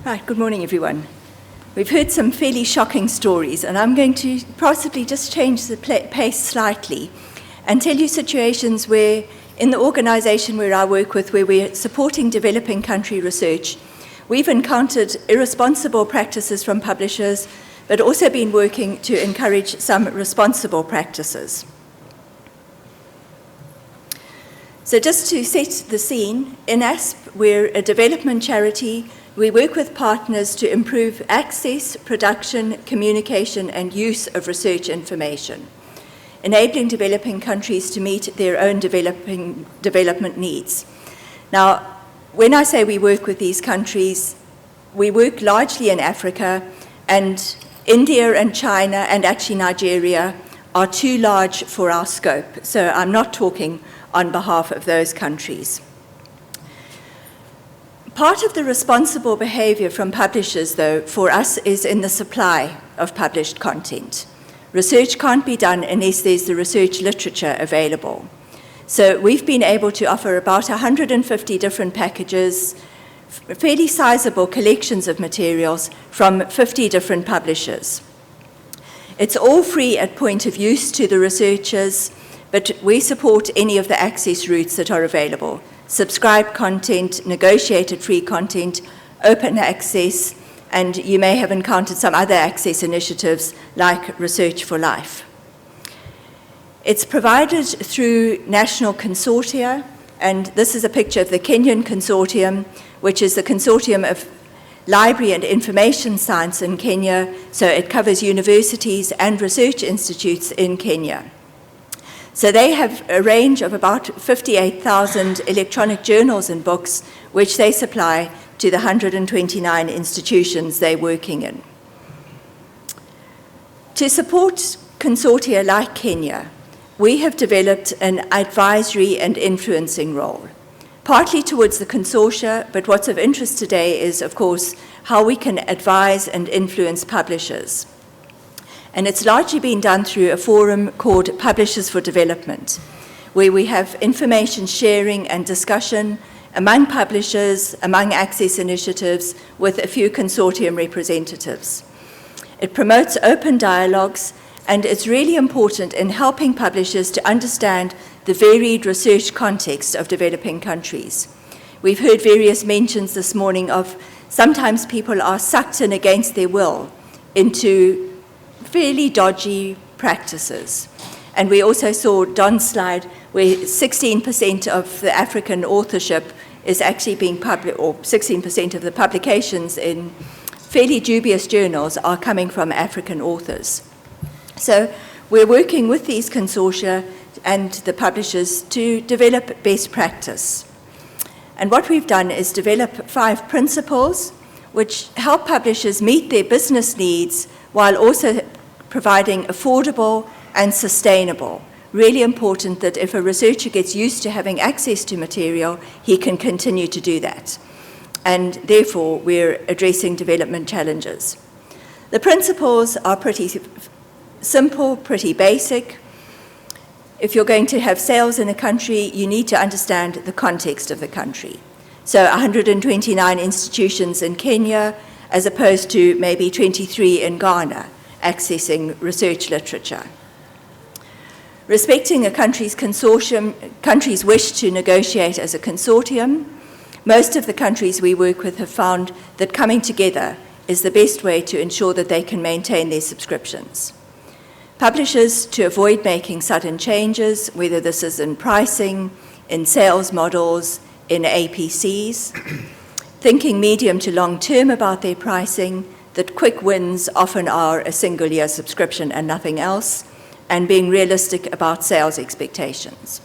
Right, good morning everyone. We've heard some fairly shocking stories, and I'm going to possibly just change the pace slightly and tell you situations where, in the organisation where I work with, where we're supporting developing country research, we've encountered irresponsible practices from publishers, but also been working to encourage some responsible practices. So just to set the scene, in ASP, we're a development charity. We work with partners to improve access, production, communication, and use of research information, enabling developing countries to meet their own development needs. Now, when I say we work with these countries, we work largely in Africa, and India and China, and actually Nigeria, are too large for our scope. So I'm not talking on behalf of those countries. Part of the responsible behavior from publishers, though, for us is in the supply of published content. Research can't be done unless there's the research literature available. So we've been able to offer about 150 different packages, fairly sizable collections of materials from 50 different publishers. It's all free at point of use to the researchers, but we support any of the access routes that are available: subscribed content, negotiated free content, open access, and you may have encountered some other access initiatives like Research for Life. It's provided through national consortia, and this is a picture of the Kenyan consortium, which is the consortium of library and information science in Kenya, so it covers universities and research institutes in Kenya. So they have a range of about 58,000 electronic journals and books, which they supply to the 129 institutions they're working in. To support consortia like Kenya, we have developed an advisory and influencing role, partly towards the consortia, but what's of interest today is, of course, how we can advise and influence publishers. And it's largely been done through a forum called Publishers for Development, where we have information sharing and discussion among publishers, among access initiatives, with a few consortium representatives. It promotes open dialogues, and it's really important in helping publishers to understand the varied research context of developing countries. We've heard various mentions this morning of sometimes people are sucked in against their will into fairly dodgy practices. And we also saw Don's slide where 16% of the African authorship is actually being published, or 16% of the publications in fairly dubious journals are coming from African authors. So we're working with these consortia and the publishers to develop best practice. And what we've done is develop 5 principles which help publishers meet their business needs while also providing affordable and sustainable. Really important that if a researcher gets used to having access to material, he can continue to do that. And therefore, we're addressing development challenges. The principles are pretty simple, pretty basic. If you're going to have sales in a country, you need to understand the context of the country. So 129 institutions in Kenya, as opposed to maybe 23 in Ghana, accessing research literature. Respecting a country's consortium, countries wish to negotiate as a consortium. Most of the countries we work with have found that coming together is the best way to ensure that they can maintain their subscriptions. Publishers to avoid making sudden changes, whether this is in pricing, in sales models, in APCs, thinking medium to long term about their pricing, that quick wins often are a single-year subscription and nothing else, and being realistic about sales expectations.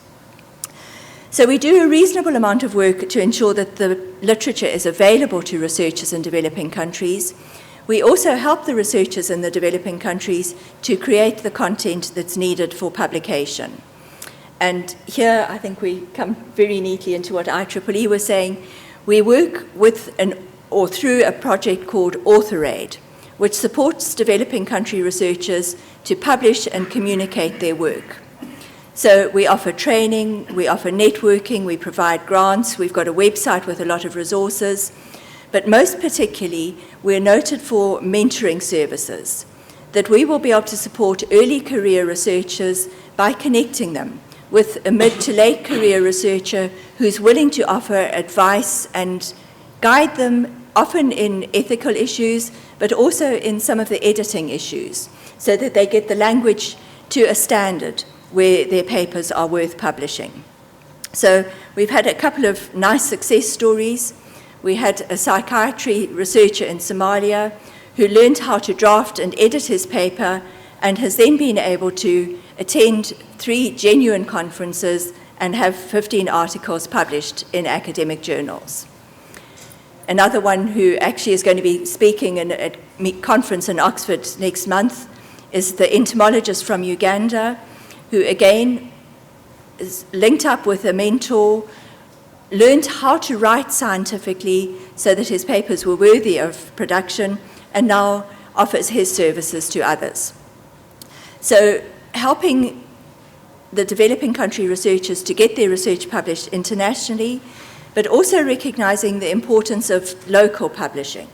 So we do a reasonable amount of work to ensure that the literature is available to researchers in developing countries. We also help the researchers in the developing countries to create the content that's needed for publication. And here I think we come very neatly into what IEEE was saying. We work with through a project called AuthorAid, which supports developing country researchers to publish and communicate their work. So we offer training, we offer networking, we provide grants, we've got a website with a lot of resources, But most particularly, we're noted for mentoring services, that we will be able to support early career researchers by connecting them with a mid to late career researcher who's willing to offer advice and guide them, often in ethical issues, but also in some of the editing issues, so that they get the language to a standard where their papers are worth publishing. So we've had a couple of nice success stories. We had a psychiatry researcher in Somalia who learned how to draft and edit his paper and has then been able to attend 3 genuine conferences and have 15 articles published in academic journals. Another one who actually is going to be speaking at a conference in Oxford next month is the entomologist from Uganda, who again is linked up with a mentor, learned how to write scientifically so that his papers were worthy of production, and now offers his services to others. So helping the developing country researchers to get their research published internationally, but also recognizing the importance of local publishing,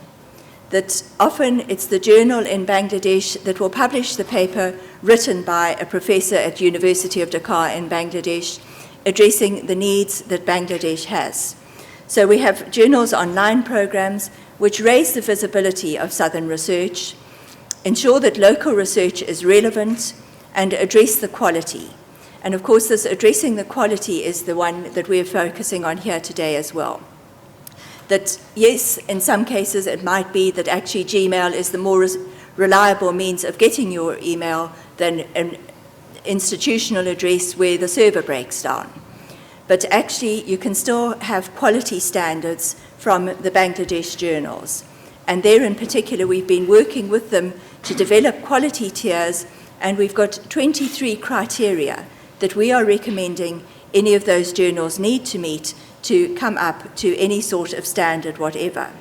that often it's the journal in Bangladesh that will publish the paper written by a professor at University of Dhaka in Bangladesh, addressing the needs that Bangladesh has. So we have journals online programs which raise the visibility of Southern research, ensure that local research is relevant, and address the quality. And of course, this addressing the quality is the one that we're focusing on here today as well. That yes, in some cases it might be that actually Gmail is the more reliable means of getting your email than an institutional address where the server breaks down. But actually you can still have quality standards from the Bangladesh journals. And there in particular we've been working with them to develop quality tiers, and we've got 23 criteria that we are recommending any of those journals need to meet to come up to any sort of standard whatever.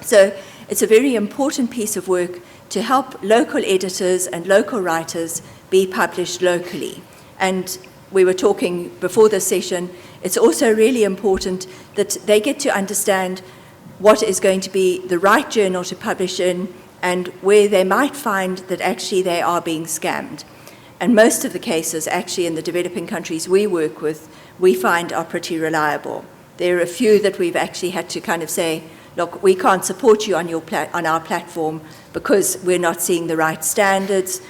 So it's a very important piece of work to help local editors and local writers be published locally. And we were talking before this session, it's also really important that they get to understand what is going to be the right journal to publish in and where they might find that actually they are being scammed. And most of the cases actually in the developing countries we work with, we find are pretty reliable. There are a few that we've actually had to kind of say, look, we can't support you on our platform because we're not seeing the right standards.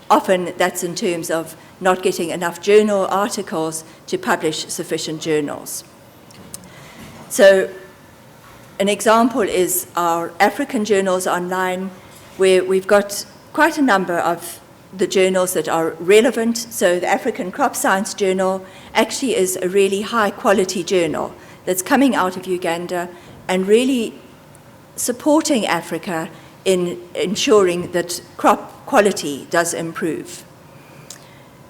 Often that's in terms of not getting enough journal articles to publish sufficient journals. So an example is our African journals online, where we've got quite a number of the journals that are relevant. So the African Crop Science Journal actually is a really high quality journal that's coming out of Uganda and really supporting Africa in ensuring that crop quality does improve.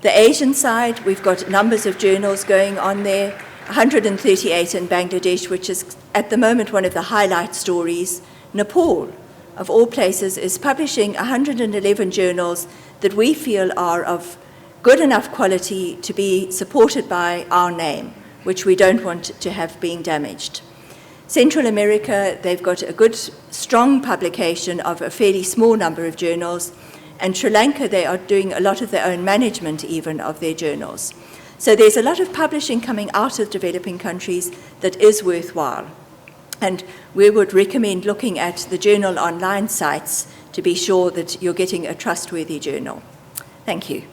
The Asian side, we've got numbers of journals going on there, 138 in Bangladesh, which is at the moment one of the highlight stories. Nepal, of all places, is publishing 111 journals that we feel are of good enough quality to be supported by our name, which we don't want to have being damaged. Central America, they've got a good, strong publication of a fairly small number of journals, and Sri Lanka, they are doing a lot of their own management even of their journals. So there's a lot of publishing coming out of developing countries that is worthwhile. And we would recommend looking at the journal online sites to be sure that you're getting a trustworthy journal. Thank you.